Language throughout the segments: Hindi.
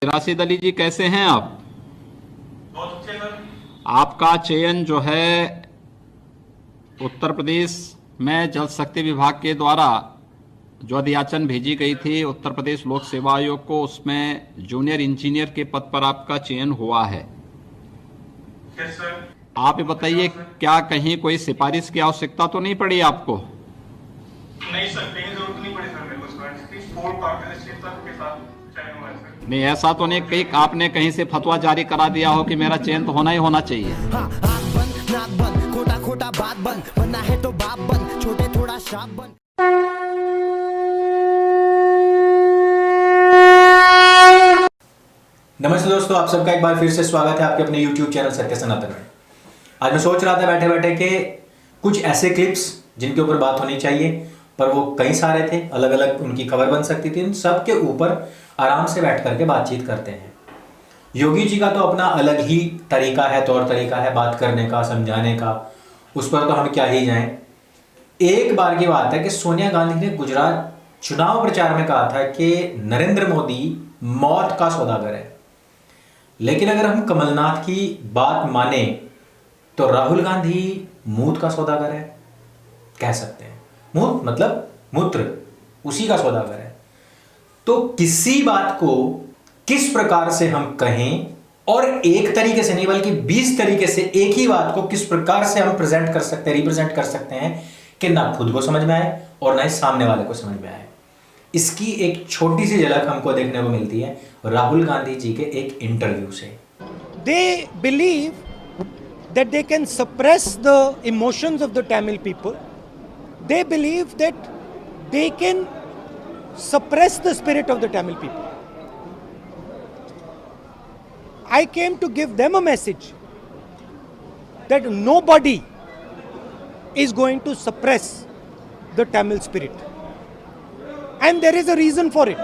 राशिद अली जी, कैसे हैं आप? बहुत अच्छे सर। आपका चयन जो है उत्तर प्रदेश में जल शक्ति विभाग के द्वारा जो अधियाचन भेजी गई थी उत्तर प्रदेश लोक सेवा आयोग को, उसमें जूनियर इंजीनियर के पद पर आपका चयन हुआ है। Yes sir. आप ये बताइए, क्या कहीं कोई सिफारिश की आवश्यकता तो नहीं पड़ी आपको? नहीं सर, कहीं जरूरत नहीं पड़ी सर मेरे को सर। स्पोर्ट ऑर्गेनाइजेशन के साथ चयन हुआ है सर। नहीं, ऐसा तो नहीं कहीं आपने कहीं से फतवा जारी करा दिया हो कि मेरा चयन तो होना ही होना चाहिए? हाँ, आँख बंद, नाक बंद, खोटा खोटा बात बंद, बनना है तो बाप बंद, छोटे थोड़ा शाप बंद। नमस्ते दोस्तों, आप सबका एक बार फिर से स्वागत है आपके अपने YouTube चैनल सत्य सनातन में। आज मैं सोच रहा था बैठे बैठे कि कुछ ऐसे क्लिप्स जिनके ऊपर बात होनी चाहिए, पर वो कई सारे थे, अलग अलग उनकी खबर बन सकती थी, इन सब के ऊपर आराम से बैठ करके बातचीत करते हैं। योगी जी का तो अपना अलग ही तरीका है, तौर तरीका है बात करने का, समझाने का, उस पर तो हम क्या ही जाएं। एक बार की बात है कि सोनिया गांधी ने गुजरात चुनाव प्रचार में कहा था कि नरेंद्र मोदी मौत का सौदागर है, लेकिन अगर हम कमलनाथ की बात माने तो राहुल गांधी मूत का सौदागर है, कह सकते हैं। मूत मतलब मूत्र, उसी का सौदागर है। तो किसी बात को किस प्रकार से हम कहें, और एक तरीके से नहीं बल्कि 20 तरीके से एक ही बात को किस प्रकार से हम प्रेजेंट कर सकते हैं, रिप्रेजेंट कर सकते हैं कि ना खुद को समझ में आए और ना ही सामने वाले को समझ में आए। इसकी एक छोटी सी झलक हमको देखने को मिलती है राहुल गांधी जी के एक इंटरव्यू से। They believe that they can suppress the emotions of the Tamil people. They believe that they can suppress the spirit of the Tamil people. I came to give them a message that nobody is going to suppress the Tamil spirit. And there is a reason for it.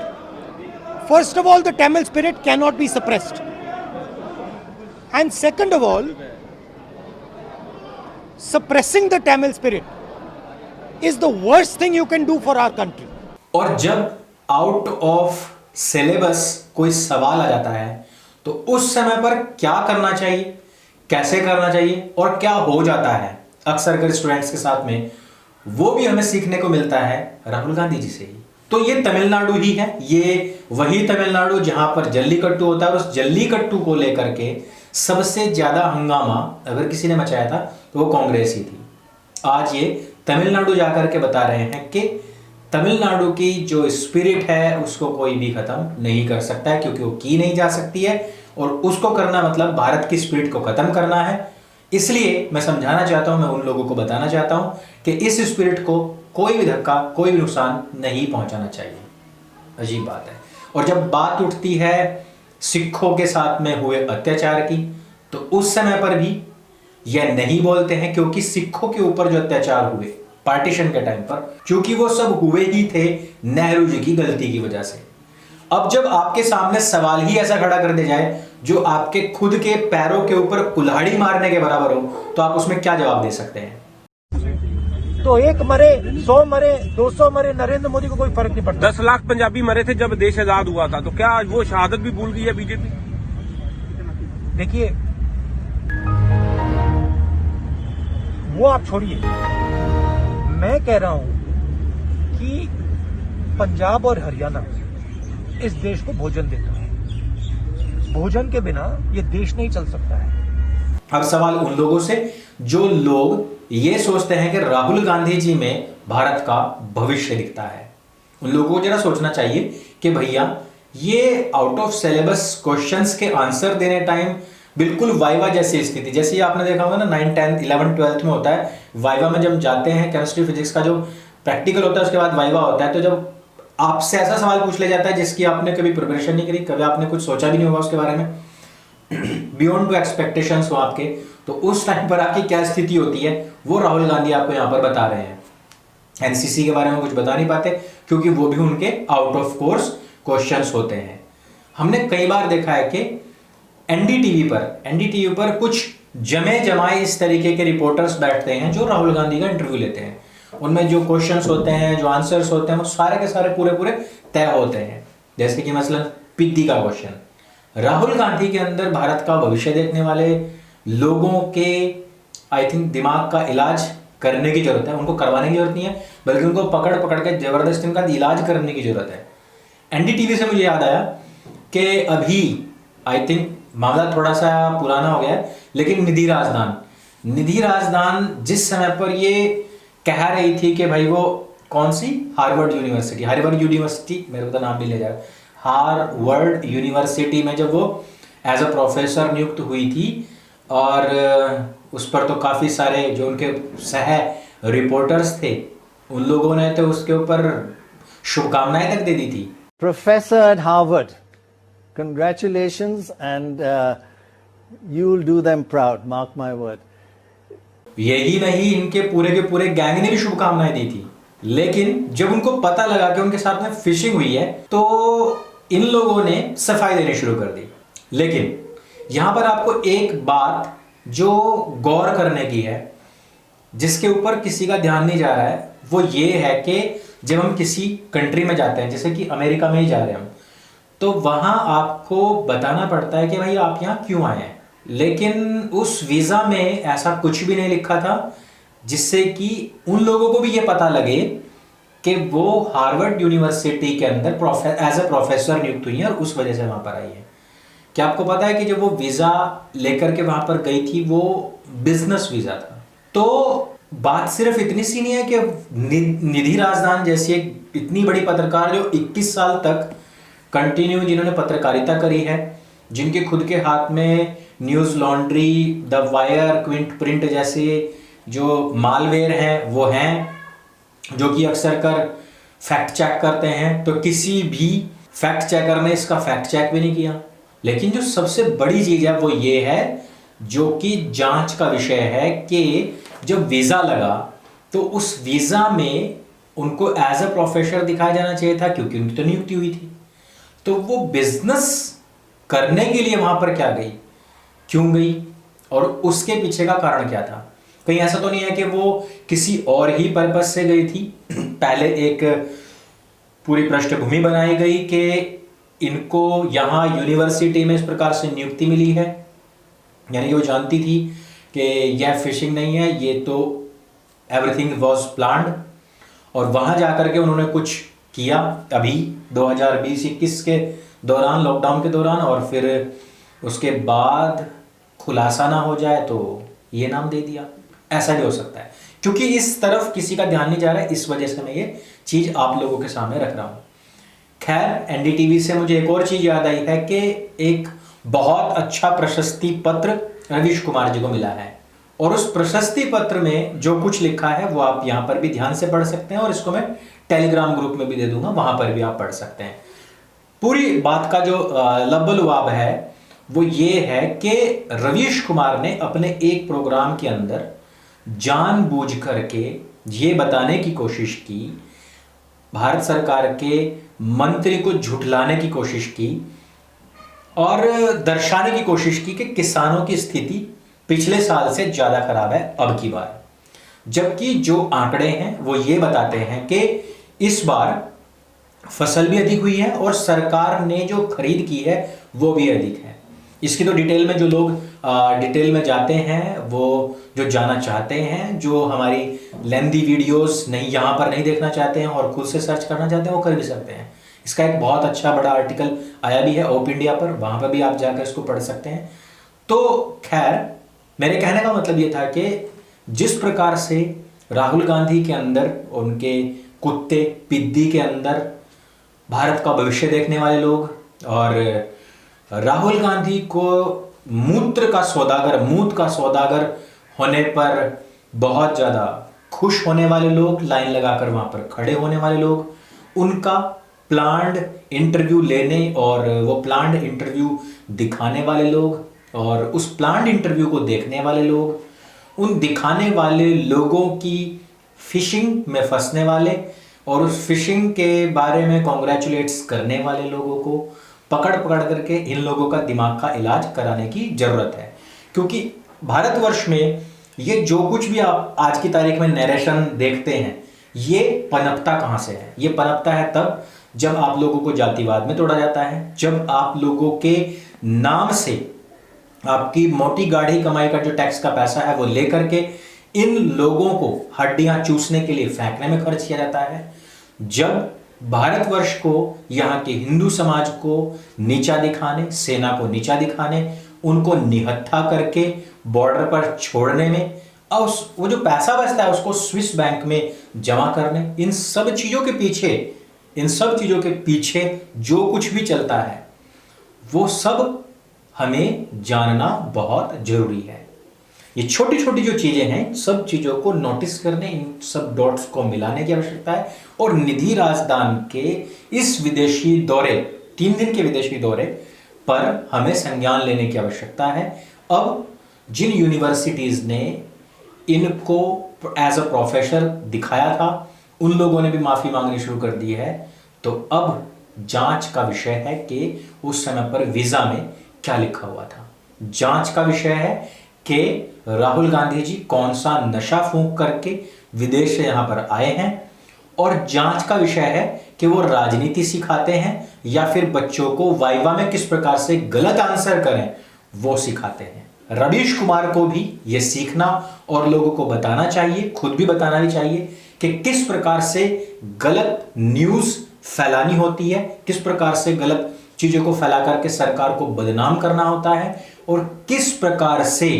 First of all, the Tamil spirit cannot be suppressed. And second of all, suppressing the Tamil spirit is the worst thing you can do for our country. और जब आउट ऑफ सिलेबस कोई सवाल आ जाता है तो उस समय पर क्या करना चाहिए, कैसे करना चाहिए और क्या हो जाता है अक्सर कर स्टूडेंट्स के साथ में, वो भी हमें सीखने को मिलता है राहुल गांधी जी से ही। तो ये तमिलनाडु ही है, ये वही तमिलनाडु जहां पर जल्लीकट्टू होता है, और उस जल्लीकट्टू को लेकर के सबसे ज्यादा हंगामा अगर किसी ने मचाया था तो वो कांग्रेस ही थी। आज ये तमिलनाडु जाकर के बता रहे हैं कि तमिलनाडु की जो स्पिरिट है उसको कोई भी खत्म नहीं कर सकता है, क्योंकि वो की नहीं जा सकती है, और उसको करना मतलब भारत की स्पिरिट को खत्म करना है। इसलिए मैं समझाना चाहता हूं, मैं उन लोगों को बताना चाहता हूं कि इस स्पिरिट को कोई भी धक्का, कोई भी नुकसान नहीं पहुंचाना चाहिए। अजीब बात है। और जब बात उठती है सिखों के साथ में हुए अत्याचार की, तो उस समय पर भी यह नहीं बोलते हैं, क्योंकि सिखों के ऊपर जो अत्याचार हुए पार्टीशन के टाइम पर, क्योंकि वो सब हुए ही थे नेहरू जी की गलती की वजह से। अब जब आपके सामने सवाल ही ऐसा खड़ा कर दिया जाए जो आपके खुद के पैरों के ऊपर कुल्हाड़ी मारने के बराबर हो, तो आप उसमें क्या जवाब दे सकते हैं? तो 1 मरे, 100 मरे, 200 मरे, नरेंद्र मोदी को कोई फर्क नहीं पड़ता। 10 लाख पंजाबी मरे थे जब देश आजाद हुआ था, तो क्या वो शहादत भी भूल गई है बीजेपी? देखिए, वो आप छोड़िए, मैं कह रहा हूं कि पंजाब और हरियाणा इस देश को भोजन देता है। भोजन के बिना ये देश नहीं चल सकता है। अब सवाल उन लोगों से जो लोग ये सोचते हैं कि राहुल गांधी जी में भारत का भविष्य दिखता है। उन लोगों को जरा सोचना चाहिए कि भैया, ये आउट ऑफ सिलेबस क्वेश्चंस के आंसर देने टाइम बिल्कुल वाइवा जैसी स्थिति, जैसे आपने देखा होगा ना 9, 10, 11, 12 में होता है। वाइवा में जब जाते हैं, केमिस्ट्री फिजिक्स का जो प्रैक्टिकल होता है उसके बाद वाइवा होता है, तो जब आपसे ऐसा सवाल पूछ लिया जाता है जिसकी आपने कभी प्रिपरेशन नहीं करी, कभी आपने कुछ सोचा भी नहीं होगा उसके बारे में, बियॉन्ड टू एक्सपेक्टेशंस हो आपके, तो उस टाइम पर आपकी क्या स्थिति होती है वो राहुल गांधी आपको यहाँ पर बता रहे हैं। एनसीसी के बारे में कुछ बता नहीं पाते क्योंकि वो भी उनके आउट ऑफ कोर्स क्वेश्चंस होते हैं। हमने कई बार देखा है कि एनडीटीवी पर कुछ जमे जमाए इस तरीके के रिपोर्टर्स बैठते हैं जो राहुल गांधी का इंटरव्यू लेते हैं। उनमें जो क्वेश्चंस होते हैं, जो आंसर्स होते हैं, वो सारे के सारे पूरे तय होते हैं। जैसे कि मसलन पिद्दी का क्वेश्चन, राहुल गांधी के अंदर भारत का भविष्य देखने वाले लोगों के आई थिंक दिमाग का इलाज करने की जरूरत है। उनको करवाने की जरूरत नहीं है, बल्कि उनको पकड़ पकड़ के जबरदस्ती उनका इलाज करने की जरूरत है। एनडीटीवी से मुझे याद आया कि अभी आई थिंक मामला थोड़ा सा पुराना हो गया है, लेकिन निधि राजदान जिस समय पर ये कह रही थी कि भाई वो कौन सी हार्वर्ड यूनिवर्सिटी मेरे को तो नाम भी ले जाएगा, हार्वर्ड यूनिवर्सिटी में जब वो एज अ प्रोफेसर नियुक्त हुई थी, और उस पर तो काफ़ी सारे जो उनके सह रिपोर्टर्स थे उन लोगों ने तो उसके ऊपर शुभकामनाएं तक दे दी थी। Professor at Harvard, congratulations, and you'll do them proud, mark my word. यही नहीं, इनके पूरे के पूरे गैंग ने भी शुभकामनाएं दी थी, लेकिन जब उनको पता लगा कि उनके साथ में फिशिंग हुई है तो इन लोगों ने सफाई देनी शुरू कर दी। लेकिन यहां पर आपको एक बात जो गौर करने की है, जिसके ऊपर किसी का ध्यान नहीं जा रहा है, वो ये है कि जब हम किसी कंट्री में जाते हैं, जैसे कि अमेरिका में ही जा रहे हैं हम, तो वहां आपको बताना पड़ता है कि भाई आप यहाँ क्यों आए हैं। लेकिन उस वीजा में ऐसा कुछ भी नहीं लिखा था जिससे कि उन लोगों को भी ये पता लगे कि वो हार्वर्ड यूनिवर्सिटी के अंदर एज अ प्रोफेसर नियुक्त हुई है और उस वजह से वहां पर आई है। क्या आपको पता है कि जब वो वीजा लेकर के वहां पर गई थी वो बिजनेस वीजा था। तो बात सिर्फ इतनी सी नहीं है कि निधि राजदान जैसी एक इतनी बड़ी पत्रकार जो 21 साल तक कंटिन्यू जिन्होंने पत्रकारिता करी है, जिनके खुद के हाथ में news laundry, the wire, Quint print जैसे जो मालवेयर हैं वो हैं, जो कि अक्सर कर फैक्ट चेक करते हैं, तो किसी भी फैक्ट चेकर ने इसका फैक्ट चेक भी नहीं किया। लेकिन जो सबसे बड़ी चीज है वो ये है, जो कि जांच का विषय है, कि जब वीजा लगा तो उस वीजा में उनको एज अ प्रोफेसर दिखाया जाना चाहिए था, क्योंकि उनकी तो नियुक्ति हुई थी। तो वो बिजनेस करने के लिए वहां पर क्या गई, क्यों गई, और उसके पीछे का कारण क्या था। कहीं ऐसा तो नहीं है कि वो किसी और ही पर्पस से गई थी। पहले एक पूरी पृष्ठभूमि बनाई गई कि इनको यहाँ यूनिवर्सिटी में इस प्रकार से नियुक्ति मिली है, यानी कि वो जानती थी कि यह फिशिंग नहीं है, ये तो एवरीथिंग वाज प्लान्ड, और वहां जाकर के उन्होंने कुछ किया अभी 2020-21 के दौरान, लॉकडाउन के दौरान, और फिर उसके बाद खुलासा ना हो जाए तो ये नाम दे दिया। ऐसा भी हो सकता है, क्योंकि इस तरफ किसी का ध्यान नहीं जा रहा है, इस वजह से मैं ये चीज आप लोगों के सामने रख रहा हूं। खैर, एनडीटीवी से मुझे एक और चीज याद आई है कि एक बहुत अच्छा प्रशस्ति पत्र रवीश कुमार जी को मिला है, और उस प्रशस्ति पत्र में जो कुछ लिखा है वो आप यहां पर भी ध्यान से पढ़ सकते हैं, और इसको मैं टेलीग्राम ग्रुप में भी दे दूंगा, वहां पर भी आप पढ़ सकते हैं। पूरी बात का जो लब्बलुआब है वो ये है कि रवीश कुमार ने अपने एक प्रोग्राम के अंदर जानबूझ करके ये बताने की कोशिश की, भारत सरकार के मंत्री को झुठलाने की कोशिश की, और दर्शाने की कोशिश की कि किसानों की स्थिति पिछले साल से ज्यादा खराब है अब की बार, जबकि जो आंकड़े हैं वो ये बताते हैं कि इस बार फसल भी अधिक हुई है और सरकार ने जो खरीद की है वो भी अधिक है। इसकी तो डिटेल में जो लोग डिटेल में जाते हैं, वो जो जाना चाहते हैं, जो हमारी लेंदी वीडियोस नहीं यहाँ पर नहीं देखना चाहते हैं और खुद से सर्च करना चाहते हैं, वो कर भी सकते हैं। इसका एक बहुत अच्छा बड़ा आर्टिकल आया भी है ओप इंडिया पर, वहां पर भी आप जाकर इसको पढ़ सकते हैं। तो खैर, मेरे कहने का मतलब ये था कि जिस प्रकार से राहुल गांधी के अंदर, उनके कुत्ते पिद्दी के अंदर भारत का भविष्य देखने वाले लोग, और राहुल गांधी को मूत का सौदागर होने पर बहुत ज़्यादा खुश होने वाले लोग, लाइन लगाकर वहां पर खड़े होने वाले लोग, उनका प्लान्ड इंटरव्यू लेने और वो प्लान्ड इंटरव्यू दिखाने वाले लोग, और उस प्लान्ड इंटरव्यू को देखने वाले लोग, उन दिखाने वाले लोगों की फिशिंग में फंसने वाले और उस फिशिंग के बारे में कॉन्ग्रेचुलेट्स करने वाले लोगों को पकड़ करके इन लोगों का दिमाग का इलाज कराने की जरूरत है। क्योंकि भारतवर्ष में ये जो कुछ भी आप आज की तारीख में नरेशन देखते हैं, ये पनपता कहाँ से है? ये पनपता है तब जब आप लोगों को जातिवाद में तोड़ा जाता है, जब आप लोगों के नाम से आपकी मोटी गाढ़ी कमाई का जो टैक्स का पैसा है वो लेकर के इन लोगों को हड्डियां चूसने के लिए फेंकने में खर्च किया जाता है। जब भारतवर्ष को, यहाँ के हिंदू समाज को नीचा दिखाने, सेना को नीचा दिखाने, उनको निहत्था करके बॉर्डर पर छोड़ने में, और वो जो पैसा बचता है उसको स्विस बैंक में जमा करने, इन सब चीजों के पीछे जो कुछ भी चलता है वो सब हमें जानना बहुत जरूरी है। ये छोटी छोटी जो चीजें हैं, सब चीजों को नोटिस करने, इन सब डॉट्स को मिलाने की आवश्यकता है। और निधि राजदान के इस विदेशी दौरे, 3 दिन के विदेशी दौरे पर हमें संज्ञान लेने की आवश्यकता है। अब जिन यूनिवर्सिटीज ने इनको एज अ प्रोफेसर दिखाया था, उन लोगों ने भी माफी मांगनी शुरू कर दी है। तो अब जांच का विषय है कि उस समय पर वीजा में क्या लिखा हुआ था। जांच का विषय है कि राहुल गांधी जी कौन सा नशा फूंक करके विदेश से यहां पर आए हैं, और जांच का विषय है कि वो राजनीति सिखाते हैं या फिर बच्चों को वाइवा में किस प्रकार से गलत आंसर करें वो सिखाते हैं। रवीश कुमार को भी ये सीखना और लोगों को बताना चाहिए, खुद भी बताना भी चाहिए कि किस प्रकार से गलत न्यूज फैलानी होती है, किस प्रकार से गलत चीजों को फैला करके सरकार को बदनाम करना होता है, और किस प्रकार से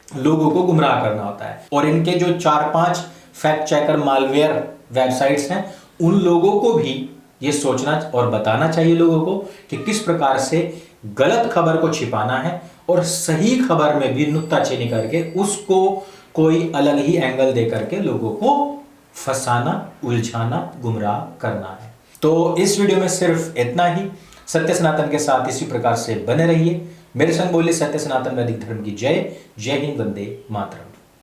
लोगों को गुमराह करना होता है। और इनके जो 4-5 फैक्ट चेकर मालवेयर वेबसाइट्स हैं, उन लोगों को भी ये सोचना और बताना चाहिए लोगों को कि किस प्रकार से गलत खबर को छिपाना है और सही खबर में भी नुक्ताचीनी करके उसको कोई अलग ही एंगल दे करके लोगों को फंसाना, उलझाना, गुमराह करना है। तो इस वीडियो में सिर्फ इतना ही। सत्य सनातन के साथ इसी प्रकार से बने रहिए। मेरे संग बोलिए सत्य सनातन वैदिक धर्म की जय। जय हिंद, वंदे मातरम।